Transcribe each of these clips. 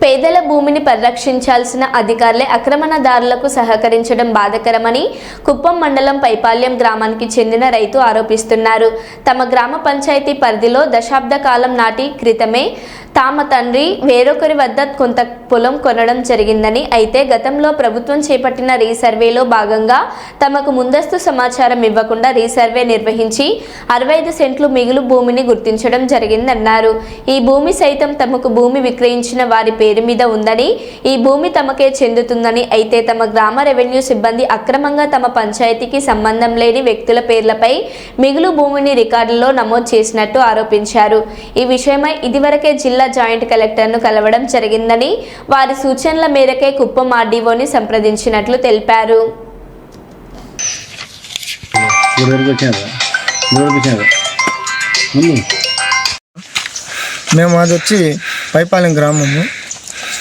పేదల భూమిని పరిరక్షించాల్సిన అధికారులే ఆక్రమణదారులకు సహకరించడం బాధాకరమని కుప్పం మండలం పైపాల్యం గ్రామానికి చెందిన రైతు ఆరోపిస్తున్నారు. తమ గ్రామ పంచాయతీ పరిధిలో దశాబ్ద కాలం నాటి క్రితమే తమ తండ్రి వేరొకరి వద్ద కొంత పొలం కొనడం జరిగిందని, అయితే గతంలో ప్రభుత్వం చేపట్టిన రీసర్వేలో భాగంగా తమకు ముందస్తు సమాచారం ఇవ్వకుండా రీసర్వే నిర్వహించి 65 సెంట్లు మిగులు భూమిని గుర్తించడం జరిగిందన్నారు. ఈ భూమి సైతం తమకు భూమి విక్రయించిన వారి పేరు మీద ఉందని, ఈ భూమి తమకే చెందుతుందని, అయితే తమ గ్రామ రెవెన్యూ సిబ్బంది అక్రమంగా తమ పంచాయతీకి సంబంధం లేని వ్యక్తుల పేర్లపై మిగులు భూమిని రికార్డులో నమోదు చేసినట్టు ఆరోపించారు. ఈ విషయమై ఇదివరకే జిల్లా జాయింట్ కలెక్టర్ను కలవడం జరిగిందని, వారి సూచనల మేరకే కుప్పం ఆర్డీఓని సంప్రదించినట్లు తెలిపారు. మేము అది వచ్చి పైపాలెం గ్రామము.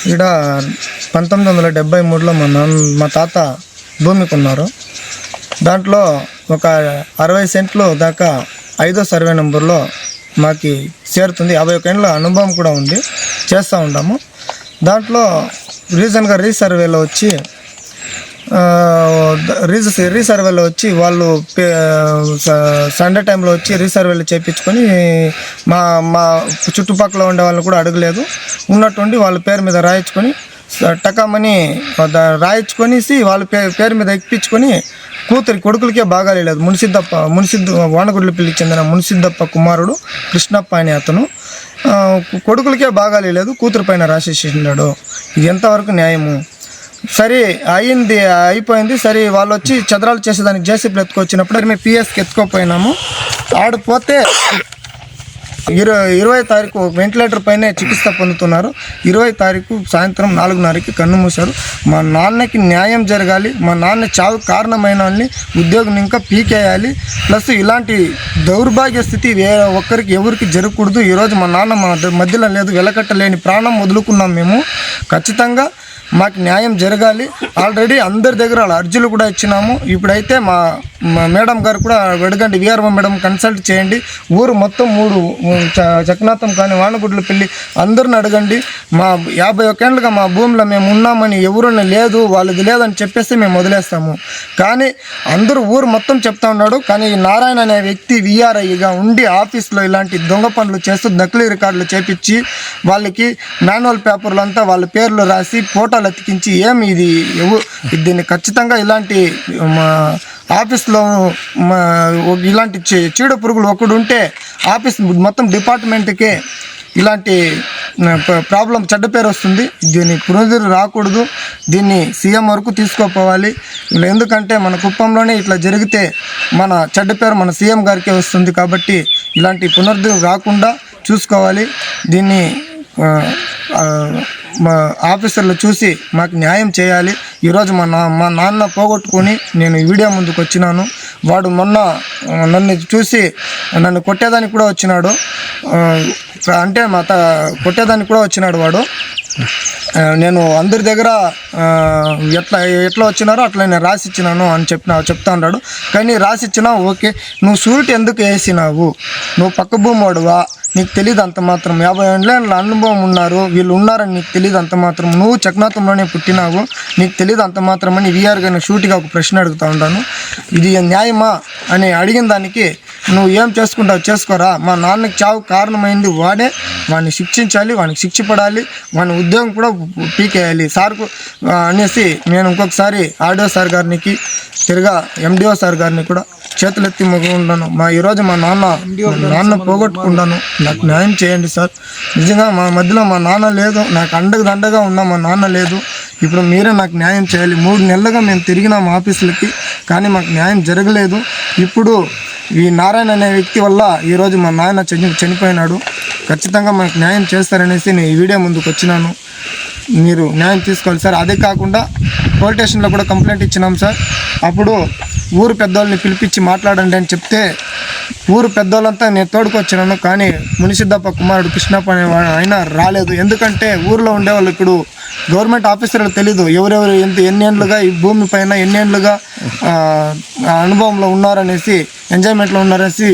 ఇక్కడ 1973లో మా తాత భూమి కొన్నారు. దాంట్లో ఒక 60 సెంట్లు దాకా 5వ సర్వే నెంబర్లో మాకు చేరుతుంది. 51 ఏళ్ళ అనుభవం కూడా ఉంది, చేస్తూ ఉంటాము. దాంట్లో రీసెంట్గా రీసర్వేలో వచ్చి వాళ్ళు సండే టైంలో వచ్చి రీసర్వేలు చేయించుకొని మా చుట్టుపక్కల ఉండే వాళ్ళని కూడా అడగలేదు, ఉన్నట్టుండి వాళ్ళ పేరు మీద రాయించుకొని టకామని రాయించుకొనేసి వాళ్ళ పేరు మీద ఎక్కించుకొని కొడుకులకే బాగాలేదు. మునిసిద్ధ వానగుడ్లపల్లికి చెందిన మునిసిద్ధప్ప కుమారుడు కృష్ణప్ప అనే అతను కొడుకులకే బాగాలేదు, కూతురు పైన రాసేసినాడు. ఇది ఎంతవరకు న్యాయము? సరే అయిపోయింది. సరే వాళ్ళు వచ్చి చదరాలు చేసేదానికి జేసీపీలు ఎత్తుకొచ్చినప్పుడు మేము పిఎస్కి ఎత్తుకోపోయినాము. ఆడిపోతే 20వ తారీఖు వెంటిలేటర్ పైనే చికిత్స పొందుతున్నారు. 20వ తారీఖు సాయంత్రం 4:30కి కన్ను మూశారు. మా నాన్నకి న్యాయం జరగాలి, మా నాన్న చావు కారణమైన వాళ్ళని ఉద్యోగం ఇంకా పీకేయాలి. ప్లస్ ఇలాంటి దౌర్భాగ్య స్థితి ఒక్కరికి ఎవరికి జరగకూడదు. ఈరోజు మా నాన్న మా మధ్యలో లేదు, వెలకట్టలేని ప్రాణం వదులుకున్నాం మేము. ఖచ్చితంగా మాకు న్యాయం జరగాలి. ఆల్రెడీ అందరి దగ్గర అర్జీలు కూడా ఇచ్చినాము. ఇప్పుడైతే మా మేడం గారు కూడా వెడగండి వీఆర్ఓ మేడం కన్సల్ట్ చేయండి. ఊరు మొత్తం 3 చక్నాథం కానీ వానగుడ్లపల్లి అందరిని అడగండి. మా 51 ఏళ్ళుగా మా భూమిలో మేము ఉన్నామని ఎవరున్నా లేదు, వాళ్ళది లేదని చెప్పేసి మేము వదిలేస్తాము. కానీ అందరూ ఊరు మొత్తం చెప్తా ఉన్నాడు. కానీ నారాయణ అనే వ్యక్తి విఆర్ఐగా ఉండి ఆఫీస్లో ఇలాంటి దొంగ పనులు చేస్తూ నకిలీ రికార్డులు చేపించి వాళ్ళకి మాన్యువల్ పేపర్లు అంతా వాళ్ళ పేర్లు రాసి ఫోటోలు అతికించి దీన్ని ఖచ్చితంగా ఇలాంటి ఆఫీస్లో ఇలాంటి చీడ పురుగులు ఒకడు ఉంటే ఆఫీస్ మొత్తం డిపార్ట్మెంట్కే ఇలాంటి ప్రాబ్లం చెడ్డ పేరు వస్తుంది. దీన్ని పునరుద్ధరణ రాకూడదు. దీన్ని సీఎం వరకు తీసుకోపోవాలి. ఎందుకంటే మన కుప్పంలోనే ఇట్లా జరిగితే మన చెడ్డ పేరు మన సీఎం గారికే వస్తుంది. కాబట్టి ఇలాంటి పునరుద్ధరణ రాకుండా చూసుకోవాలి. దీన్ని మా ఆఫీసర్లు చూసి మాకు న్యాయం చేయాలి. ఈరోజు మా నాన్న పోగొట్టుకొని నేను ఈ వీడియో ముందుకు వచ్చినాను. వాడు మొన్న నన్ను చూసి నన్ను కొట్టేదానికి కూడా వచ్చినాడు. అంటే కొట్టేదానికి కూడా వచ్చినాడు వాడు. నేను అందరి దగ్గర ఎట్లా వచ్చినారో అట్లా నేను రాసిచ్చినాను అని చెప్తా ఉన్నాడు. కానీ రాసిచ్చినా ఓకే, నువ్వు షూరిటీ ఎందుకు వేసినావు? నువ్వు పక్క భూమి వాడువా? నీకు తెలియదు అంత మాత్రం. 50 ఏళ్ళ అనుభవం ఉన్నారు, వీళ్ళు ఉన్నారని నీకు తెలియదు అంత మాత్రం. నువ్వు చక్నాథంలోనే పుట్టినావు, నీకు తెలియదు అంత మాత్రం అని వీఆర్ గారిని షూటిగా ఒక ప్రశ్న అడుగుతూ ఉంటాను. ఇది న్యాయమా అని అడిగిన దానికి నువ్వు ఏం చేసుకుంటావు చేసుకోరా, మా నాన్నకి చావు కారణమైంది వాడే, వాడిని శిక్షించాలి, వానికి శిక్ష పడాలి, వాని ఉద్యోగం కూడా పీకేయాలి సార్కు అనేసి నేను ఇంకొకసారి ఆర్డీఓ సార్ గారికి తిరిగా ఎండిఓ సార్ గారిని కూడా చేతులెత్తి మొక్కుకుంటాను. ఈరోజు మా నాన్న పోగొట్టుకుంటాను, నాకు న్యాయం చేయండి సార్. నిజంగా మా మధ్యలో మా నాన్న లేదు, నాకు దండగా ఉన్నా మా నాన్న లేదు. ఇప్పుడు మీరే నాకు న్యాయం చేయాలి. 3 నెలలుగా మేము తిరిగినాము ఆఫీసులకి, కానీ మాకు న్యాయం జరగలేదు. ఇప్పుడు ఈ నారాయణ అనే వ్యక్తి వల్ల ఈరోజు మా నాన్న చనిపోయినాడు. ఖచ్చితంగా మాకు న్యాయం చేస్తారనేసి నేను ఈ వీడియో ముందుకు వచ్చినాను. మీరు న్యాయం తీసుకోవాలి సార్. అదే కాకుండా పోలీస్ స్టేషన్లో కూడా కంప్లైంట్ ఇచ్చినాం సార్. అప్పుడు ఊరు పెద్దోళ్ళని పిలిపించి మాట్లాడండి అని చెప్తే ఊరు పెద్దోళ్ళంతా నేను తోడుకొచ్చినాను. కానీ మునిసిద్ధప్ప కుమారుడు కృష్ణప్ప అనే ఆయన రాలేదు. ఎందుకంటే ఊరిలో ఉండేవాళ్ళు ఇప్పుడు గవర్నమెంట్ ఆఫీసర్లు తెలీదు ఎవరెవరు ఎన్ని ఏళ్ళుగా ఈ భూమి పైన ఎన్ని ఏళ్ళుగా అనుభవంలో ఉన్నారనేసి, ఎంజాయ్మెంట్లో ఉన్నారనేసి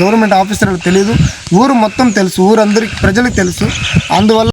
గవర్నమెంట్ ఆఫీసర్లకు తెలీదు. ఊరు మొత్తం తెలుసు, ఊరందరికి ప్రజలకు తెలుసు. అందువల్ల